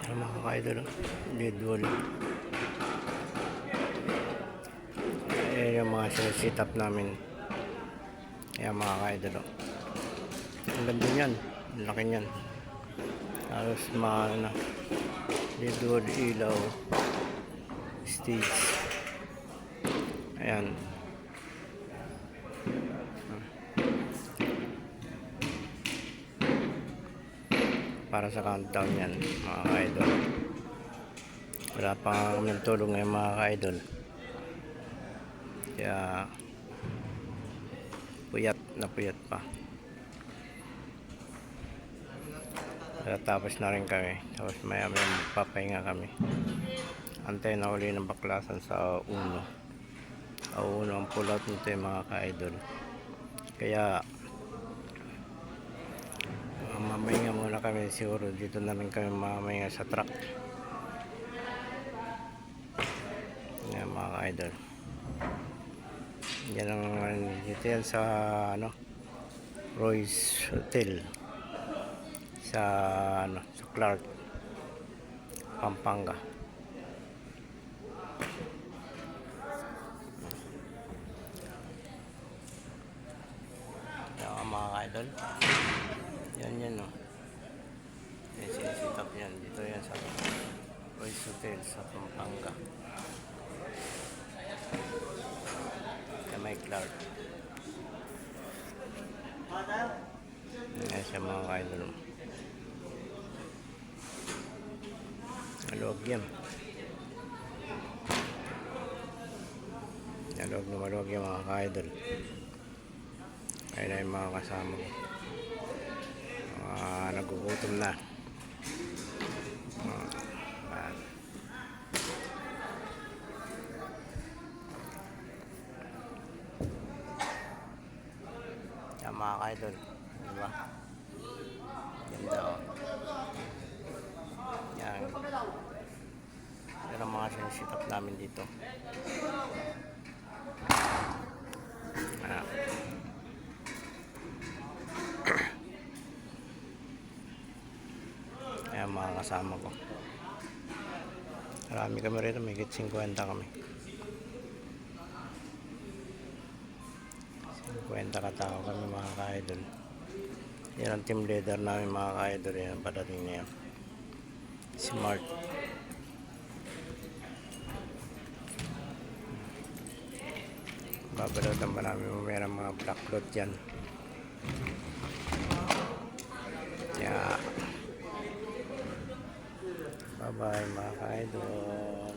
Mga ka-idol, lead wall. Ayan yung mga sit up namin. Ayan mga ka-idol. Ang ganda yan, ang laki yan. Halos mga lead wall, ilaw, stage. Ayan. Para sa countdown yan mga ka-idol. Wala pa nga kami tulong ngayon mga ka-idol, kaya puyat pa. Tapos na rin kami, tapos maya magpapahinga kami. Antay na uli ng baklasan sa uno ang pull out nito yung mga ka-idol. Kaya mamahinga muna kami, siguro dito na rin kami mamahinga sa truck. Yan mga ka-idol, yan ang dito yan sa Royce Hotel sa sa Clark, Pampanga. Yan mga ka-idol, yan o. Yan sinisitap yan. Dito yan sa Royce Hotel sa Pampanga. Sa may Clark. Yan siya mga ka-idol. Maluwag yan. Maluwag yan mga ka-idol. Kaya na yung mga kasama ko. Nagugutom na. Yan mga ka-idol, diba? Ganda o. Yan. Yan ang mga sinisitap namin dito. Ayan mga kasama ko. Marami kami rito, may 50 kami. 50 katao kami mga ka-idol. Yan ang team leader namin mga ka-idol. Yan ang padating na yan. Smart. Babalatan pa namin mayroong mga black cloth dyan. Yeah. Bye bye mga ka-idol.